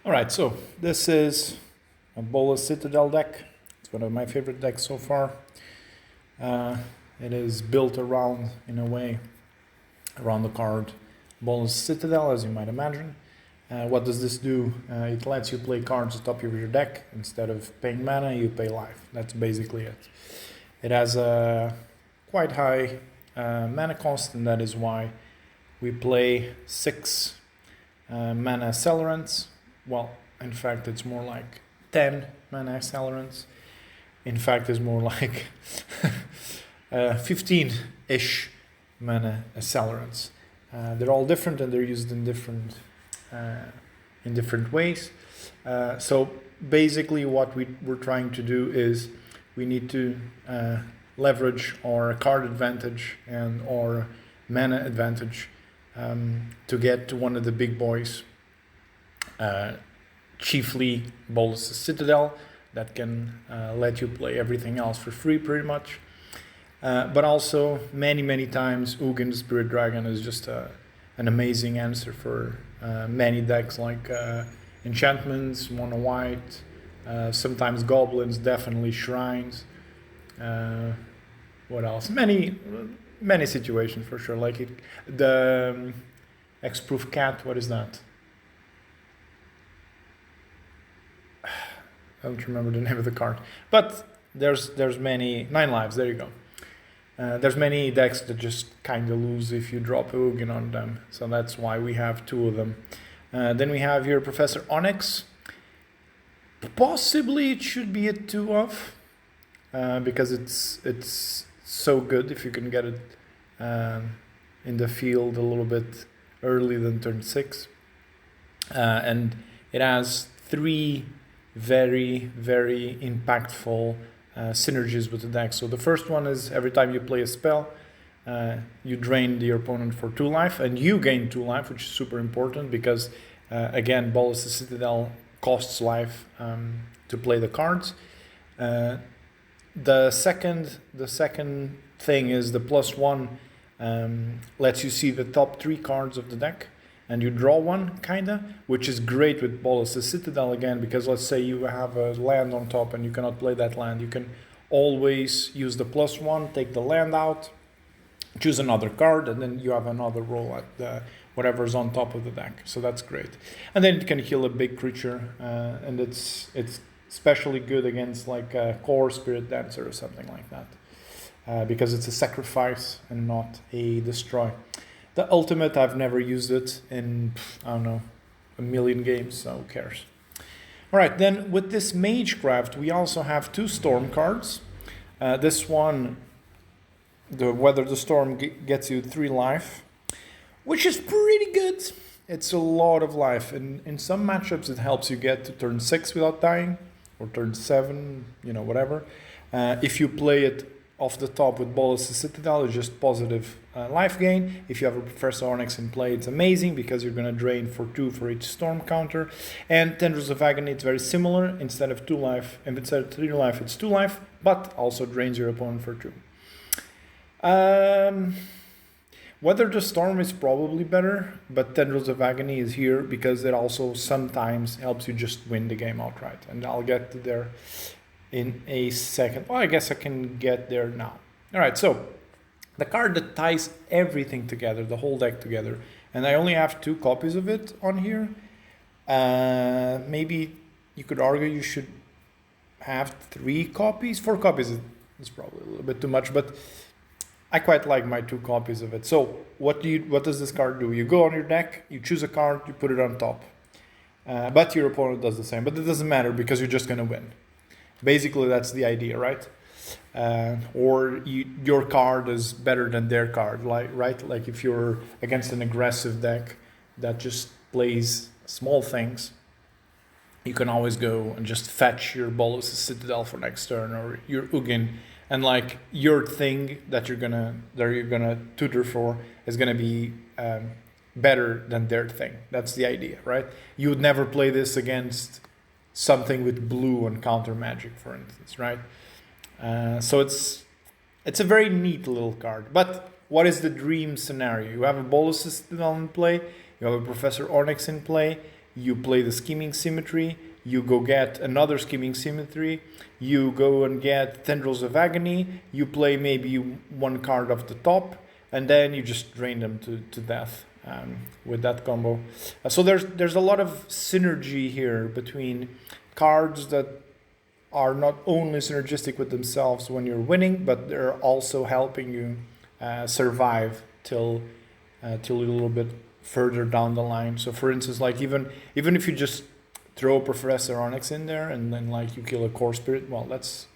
Alright, so this is a Bolas Citadel deck. It's one of my favorite decks so far. It is built around, in a way, around the card Bolas Citadel, as you might imagine. What does this do? It lets you play cards at the top of your deck. Instead of paying mana, you pay life. That's basically it. It has a quite high mana cost, and that is why we play 6 mana accelerants. Well, in fact, it's more like 10 mana accelerants. In fact, it's more like 15-ish mana accelerants. They're all different, and they're used in different ways. So basically what we're trying to do is we need to leverage our card advantage and our mana advantage to get to one of the big boys, chiefly Bolas Citadel, that can let you play everything else for free pretty much. But also many times Ugin the Spirit Dragon is just an amazing answer for many decks like enchantments, mono white, sometimes goblins, definitely shrines. What else? Many situations for sure. Like the X-Proof Cat. What is that? I don't remember the name of the card. But there's many 9 lives. There you go. There's many decks that just kind of lose if you drop Ugin on them, so that's why we have 2 of them. Then we have here Professor Onyx. Possibly it should be a 2 of, because it's so good if you can get it in the field a little bit early than turn 6. And it has 3 very impactful synergies with the deck. So the first one is every time you play a spell, you drain your opponent for 2 life, and you gain 2 life, which is super important because again, Bolas Citadel costs life to play the cards. The second thing is the +1 lets you see the top 3 cards of the deck, and you draw one, kinda, which is great with Bolas Citadel again, because let's say you have a land on top and you cannot play that land. You can always use the +1, take the land out, choose another card, and then you have another roll at the whatever's on top of the deck. So that's great. And then it can kill a big creature, and it's especially good against like a core Spirit Dancer or something like that, because it's a sacrifice and not a destroy. The ultimate, I've never used it in, I don't know, a million games, so who cares? Alright, then with this Magecraft, we also have 2 storm cards. This one, the Weather the Storm, gets you 3 life, which is pretty good. It's a lot of life. In some matchups, it helps you get to turn 6 without dying, or turn 7, whatever. If you play it off the top with Bolas Citadel, it's just positive life gain. If you have a Professor Onyx in play, it's amazing because you're going to drain for 2 for each storm counter. And Tendrils of Agony, it's very similar. Instead of 2 life, and instead of 3 life, it's 2 life, but also drains your opponent for 2. Weather the Storm is probably better, but Tendrils of Agony is here because it also sometimes helps you just win the game outright. And I'll get to there in a second. Well, I guess I can get there now. Alright, so the card that ties everything together, the whole deck together, and I only have 2 copies of it on here. Maybe you could argue you should have 3 copies. 4 copies is probably a little bit too much, but I quite like my 2 copies of it. So what does this card do? You go on your deck, you choose a card, you put it on top. But your opponent does the same. But it doesn't matter because you're just going to win. Basically, that's the idea, right? Or your card is better than their card, right? Like if you're against an aggressive deck that just plays small things, you can always go and just fetch your Bolas Citadel for next turn, or your Ugin, and like your thing that you're gonna tutor for is gonna be better than their thing. That's the idea, right? You would never play this against something with blue and counter magic, for instance, right? So it's a very neat little card. But what is the dream scenario? You have a Bolas Citadel in play, you have a Professor Onyx in play, you play the Scheming Symmetry, you go get another Scheming Symmetry, you go and get Tendrils of Agony, you play maybe one card off the top, and then you just drain them to death with that combo. So there's a lot of synergy here between cards that are not only synergistic with themselves when you're winning, but they're also helping you survive till a little bit further down the line. So for instance, like even if you just throw Professor Onyx in there and then like you kill a Core Spirit, well, that's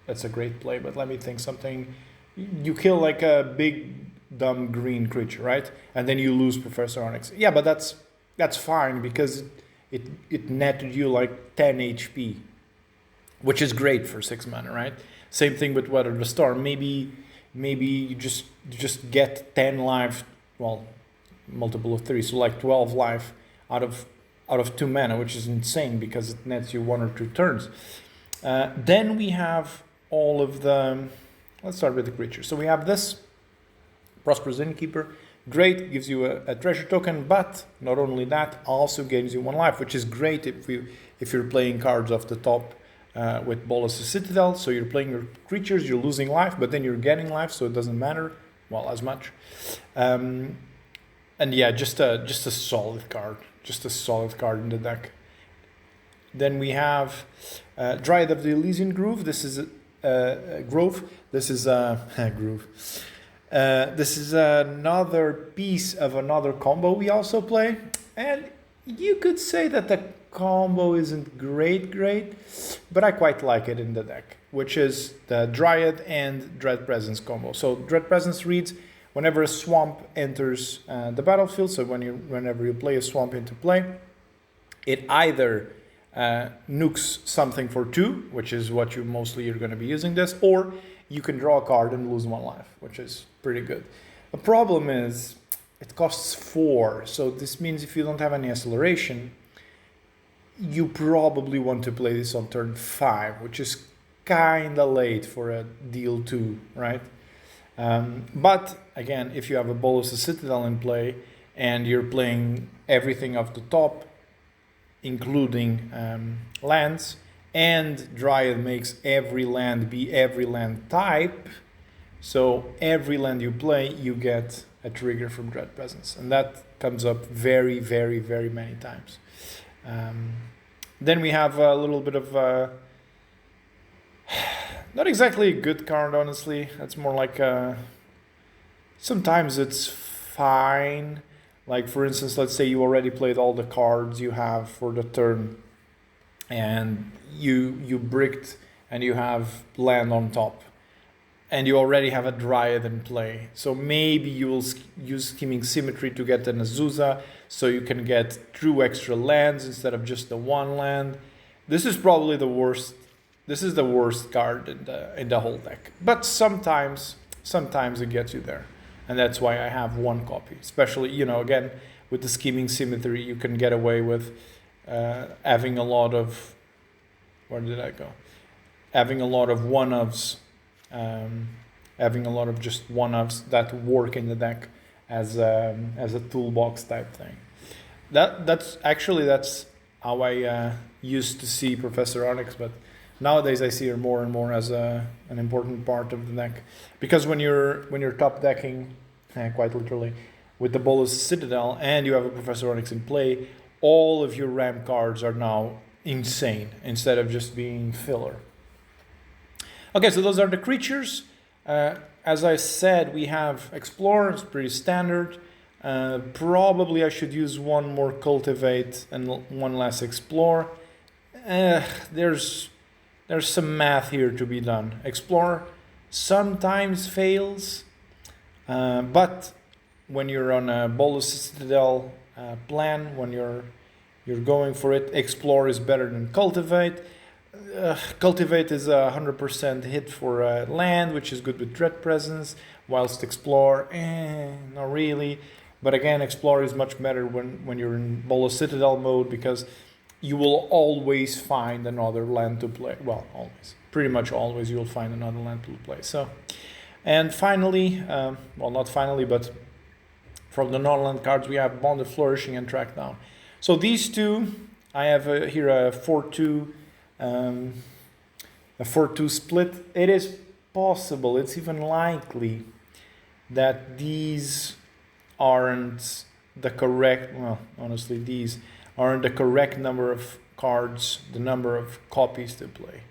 a great play. But let me think something. You kill like a big dumb green creature, right? And then you lose Professor Onyx. Yeah, but that's fine because it netted you like 10 HP, which is great for 6 mana, right? Same thing with Weather the Storm. Maybe you just get 10 life, well, multiple of 3, so like 12 life out of 2 mana, which is insane because it nets you 1 or 2 turns. Then we have all of the. Let's start with the creatures. So we have this Prosperous Innkeeper. Great, gives you a treasure token, but not only that, also gains you 1 life, which is great if you're playing cards off the top with Bolas Citadel. So you're playing your creatures, you're losing life, but then you're getting life, so it doesn't matter, well, as much. And yeah, just a solid card. Just a solid card in the deck. Then we have Dryad of the Elysian Grove. This is Grove. This is Groove. This is another piece of another combo we also play, and you could say that the combo isn't great, but I quite like it in the deck, which is the Dryad and Dread Presence combo. So Dread Presence reads whenever a swamp enters the battlefield. So whenever you play a swamp into play, it either nukes something for 2, which is what you're going to be using this, or you can draw a card and lose 1 life, which is pretty good. The problem is it costs 4, so this means if you don't have any acceleration, you probably want to play this on turn 5, which is kind of late for a deal 2, right? But again, if you have a Bolas Citadel in play and you're playing everything off the top, including lands, and Dryad makes every land be every land type, so every land you play, you get a trigger from Dread Presence, and that comes up very, very, very many times. Then we have a little bit of not exactly a good card, honestly. It's more like sometimes it's fine. Like for instance, let's say you already played all the cards you have for the turn, and you bricked and you have land on top, and you already have a Dryad in play. So maybe you will use Scheming Symmetry to get an Azusa, so you can get 2 extra lands instead of just the 1 land. This is probably the worst. This is the worst card in the whole deck. But sometimes it gets you there, and that's why I have 1 copy. Especially, again, with the Scheming Symmetry, you can get away with having a lot of. Where did I go? Having a lot of 1-ofs. Having a lot of just 1-ofs that work in the deck as a toolbox type thing. That's how I used to see Professor Onyx, but nowadays I see her more and more as an important part of the deck, because when you're top decking, quite literally, with the Bolas Citadel and you have a Professor Onyx in play, all of your ramp cards are now insane instead of just being filler. Okay, so those are the creatures. As I said, we have Explore, it's pretty standard. Probably I should use 1 more Cultivate and 1 less Explore. There's some math here to be done. Explore sometimes fails, but when you're on a Bolas Citadel plan, when you're going for it, Explore is better than Cultivate. Cultivate is a 100% hit for land, which is good with Dread Presence, whilst Explore, not really. But again, Explore is much better when you're in Bolas Citadel mode, because you will always find another land to play. Well, always. Pretty much always you'll find another land to play. So, and finally, well, not finally, but from the non-land cards, we have Bond of Flourishing and Track Down. So these two, I have here a 4-2, a 4-2 split. It is possible, it's even likely that these aren't the correct, well, honestly, these aren't the correct number of cards, the number of copies to play.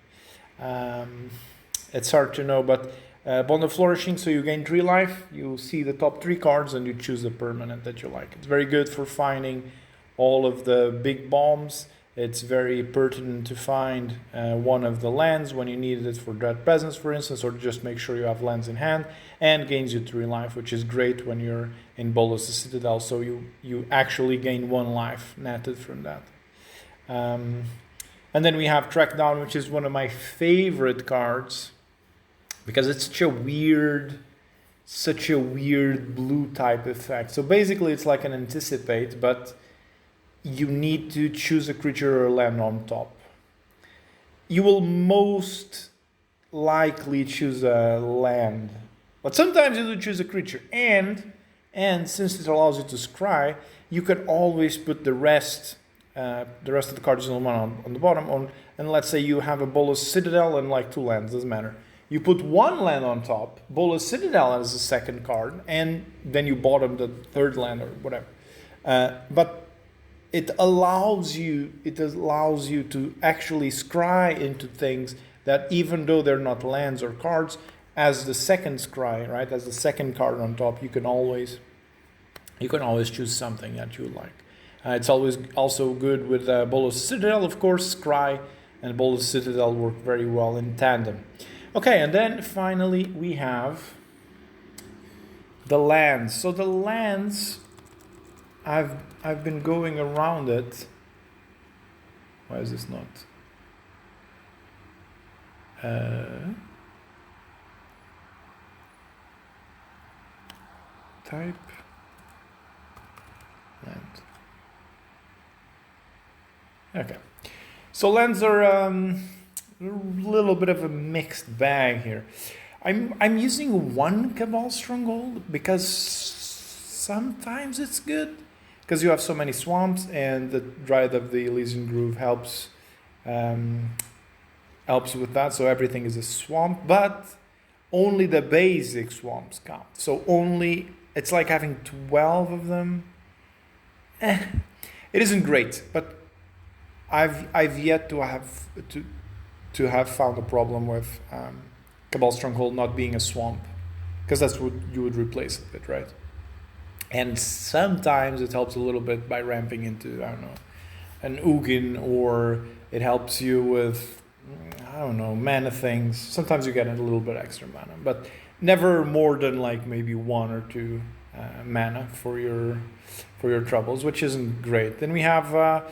It's hard to know, but Bond of Flourishing, so you gain 3 life, you see the top 3 cards and you choose the permanent that you like. It's very good for finding all of the big bombs. It's very pertinent to find one of the lands when you need it for Dread Presence, for instance, or just make sure you have lands in hand, and gains you 3 life, which is great when you're in Bolas Citadel, so you actually gain 1 life netted from that. And then we have Track Down, which is one of my favorite cards, because it's such a weird blue type effect. So basically it's like an Anticipate, but you need to choose a creature or a land on top. You will most likely choose a land, but sometimes you do choose a creature. And since it allows you to scry, you can always put the rest of the cards on the bottom. And let's say you have a Bolas Citadel and like 2 lands, doesn't matter. You put 1 land on top, Bolas Citadel as a second card, and then you bottom the 3rd land or whatever. But it allows you to actually scry into things that, even though they're not lands or cards, as the second scry, right, as the second card on top, you can always choose something that you like. It's always also good with Bolas Citadel, of course. Scry and Bolas Citadel work very well in tandem. Okay, and then finally we have the lands. So the lands, I've been going around it. Why is this not? Type land. Okay, so lands are a little bit of a mixed bag here. I'm using 1 Cabal Stronghold because sometimes it's good, because you have so many swamps, and the Dryad of the Elysian Grove helps with that. So everything is a swamp, but only the basic swamps count. So it's like having 12 of them. It isn't great, but I've yet to have found a problem with Cabal Stronghold not being a swamp, because that's what you would replace it with, right? And sometimes it helps a little bit by ramping into, I don't know, an Ugin, or it helps you with, I don't know, mana things. Sometimes you get a little bit extra mana, but never more than like maybe 1 or 2 mana for your troubles, which isn't great. Then we have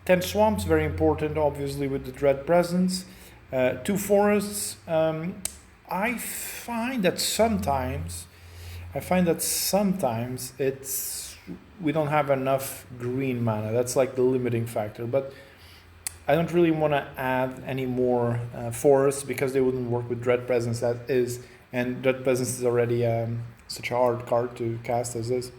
10 swamps, very important, obviously, with the Dread Presence. 2 forests. I find that sometimes we don't have enough green mana. That's like the limiting factor. But I don't really want to add any more forests, because they wouldn't work with Dread Presence, and Dread Presence is already such a hard card to cast as is.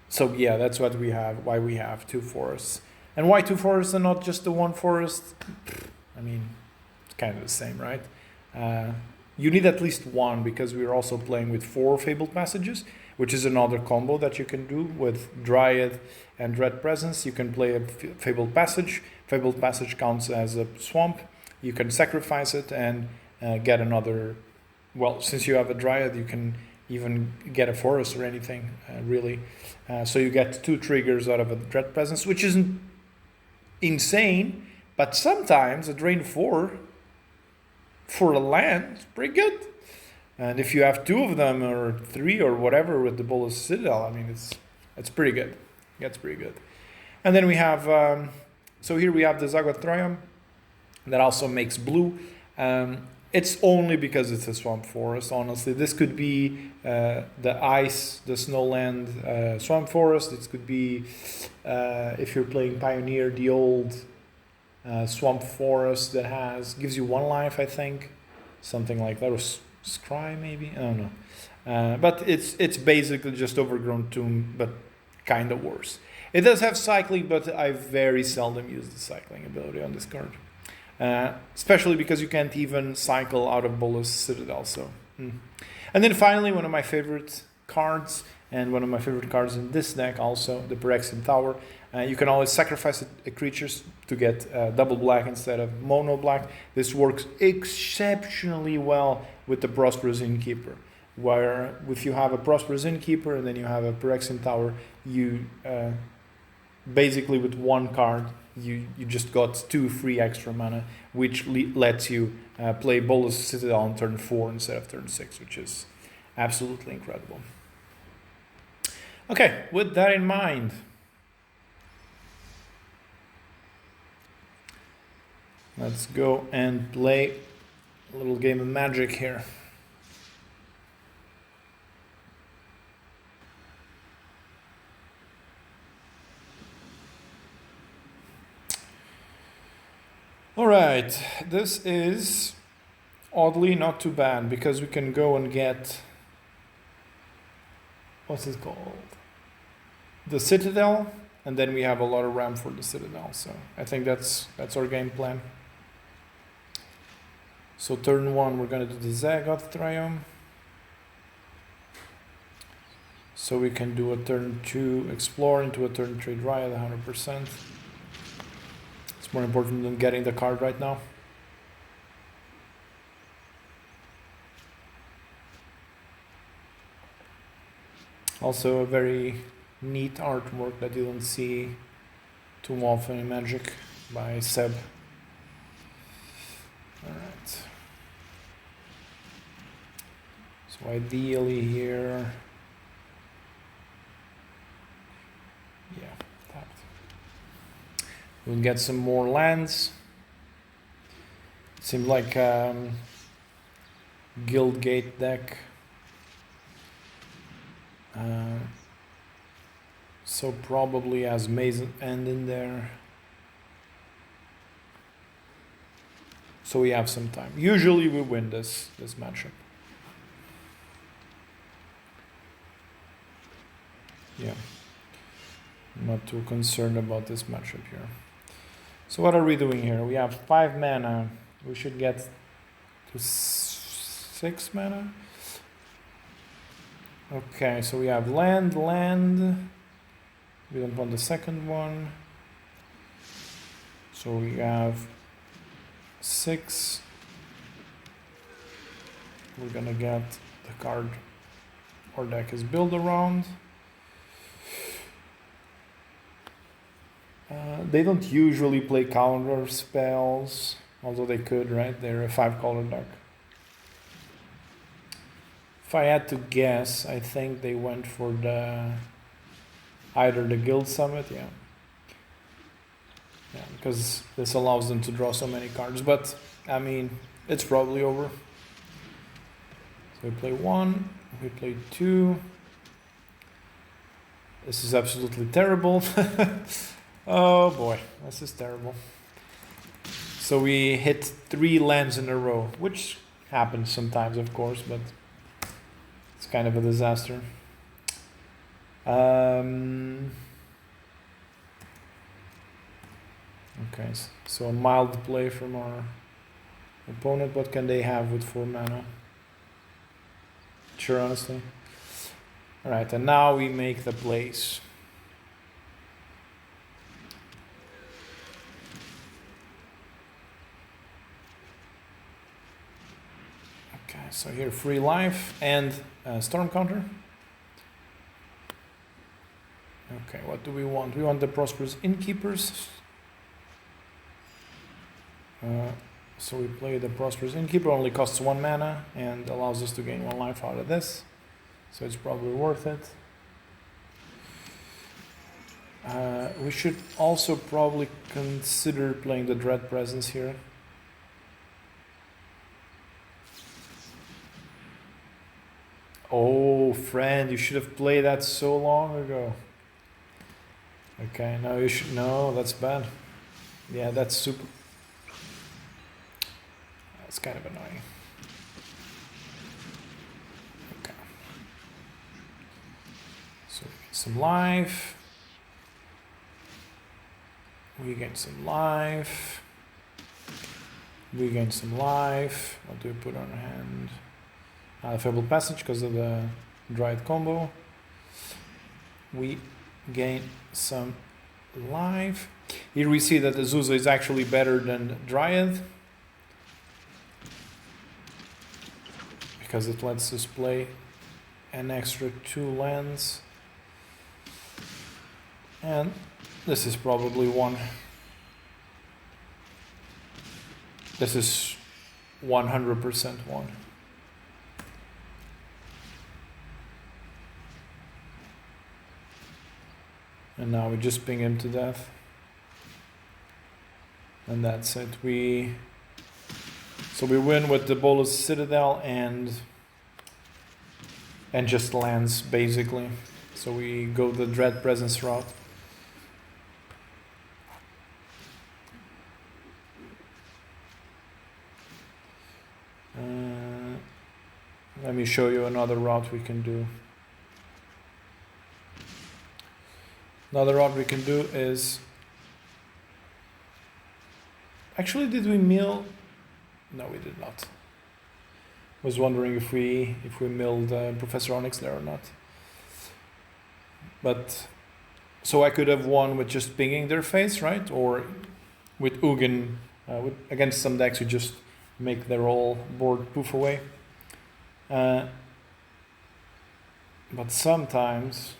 So yeah, that's what we have. Why we have 2 forests, and why 2 forests and not just the 1 forest? I mean, it's kind of the same, right? You need at least 1, because we're also playing with 4 Fabled Passages, which is another combo that you can do with Dryad and Dread Presence. You can play a Fabled Passage. Fabled Passage counts as a swamp. You can sacrifice it and get another. Well, since you have a Dryad, you can even get a forest or anything, really. So you get 2 triggers out of a Dread Presence, which isn't insane, but sometimes a drain 4 for a land is pretty good. And if you have 2 of them or 3 or whatever with the Bolas Citadel, I mean, it's pretty good. It gets pretty good. And then we have, so here we have the Zagot Troyam that also makes blue. It's only because it's a swamp forest, honestly. This could be the ice, the snowland swamp forest. It could be, if you're playing Pioneer, the old swamp forest that gives you 1 life, I think. Something like that. Or Scry, maybe? I don't know. But it's basically just Overgrown Tomb, but kind of worse. It does have cycling, but I very seldom use the cycling ability on this card. Especially because you can't even cycle out of Bolas Citadel. So, And then finally, one of my favorite cards, and one of my favorite cards in this deck also, the Phyrexian Tower. You can always sacrifice a creature to get double black instead of mono black. This works exceptionally well with the Prosperous Innkeeper, where if you have a Prosperous Innkeeper and then you have a Phyrexian Tower, you basically with one card, you just got 2 free extra mana, which lets you play Bolas Citadel on turn 4 instead of turn 6, which is absolutely incredible. Okay, with that in mind, let's go and play a little game of Magic here. All right, this is oddly not too bad because we can go and get, what's it called? The Citadel, and then we have a lot of ramp for the Citadel. So I think that's our game plan. So turn 1, we're gonna do the Zagoth Triumph. So we can do a turn 2 Explore into a turn 3 Dryad 100%. It's more important than getting the card right now. Also a very neat artwork that you don't see too often in Magic by Seb. Alright. So ideally here, yeah, tapped. We'll get some more lands. Seems like Guildgate deck. So probably has Maze End in there. So we have some time. Usually we win this matchup. Yeah. I'm not too concerned about this matchup here. So what are we doing here? We have 5 mana. We should get to 6 mana. Okay, so we have land. We don't want the second one. So we have 6. We're gonna get the card our deck is built around. They don't usually play counter spells, although they could, right? They're a 5-color deck. If I had to guess, I think they went for either the Guild Summit, yeah, because this allows them to draw so many cards. But I mean, it's probably over. So we play 1, we play 2. This is absolutely terrible. Oh boy, this is terrible. So we hit 3 lands in a row, which happens sometimes, of course, but it's kind of a disaster. Okay, so a mild play from our opponent. What can they have with 4 mana? Sure, honestly. Alright, and now we make the plays. Okay, so here free life and storm counter. Okay, what do we want? We want the Prosperous Innkeepers. So we play the Prosperous Innkeeper, only costs 1 mana and allows us to gain 1 life out of this. So it's probably worth it. We should also probably consider playing the Dread Presence here. Oh, friend, you should have played that so long ago. Okay, no, you should. No, that's bad. Yeah, that's super. That's kind of annoying. Okay. So some life. We gain some life. We gain some life. What do we put on our hand? Fabled Passage because of the Dryad combo. We gain some life. Here we see that the Azusa is actually better than Dryad, because it lets us play an extra 2 lands. And this is probably one. This is 100% one. And now we just ping him to death. And that's it. So we win with the Bolas Citadel and just lands basically. So we go the Dread Presence route. Let me show you another route we can do. Another route we can do is... Actually, did we mill? No, we did not. Was wondering if we milled Professor Onyx there or not. But so I could have won with just pinging their face, right? Or with Ugin, against some decks who just make their whole board poof away. But sometimes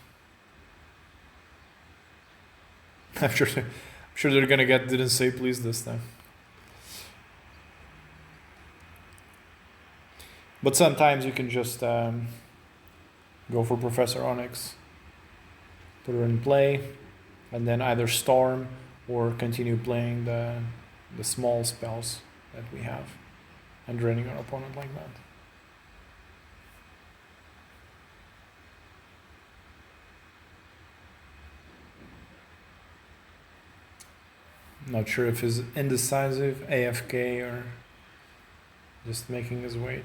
I'm sure they're gonna get didn't say please this time. But sometimes you can just go for Professor Onyx, put her in play, and then either storm or continue playing the small spells that we have and draining our opponent like that. Not sure if he's indecisive, AFK, or just making his weight.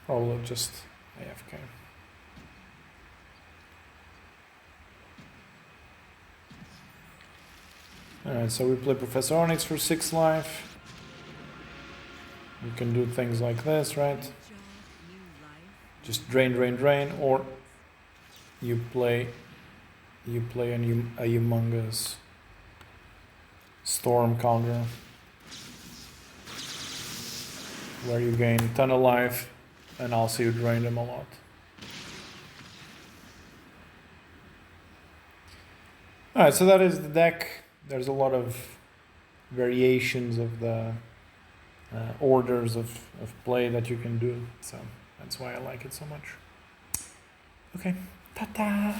Probably just AFK. Alright, so we play Professor Onyx for 6 life. You can do things like this, right? Just drain, or you play a humongous storm counter where you gain a ton of life, and also you drain them a lot. Alright, so that is the deck. There's a lot of variations of the orders of play that you can do, so that's why I like it so much. Okay, ta-ta!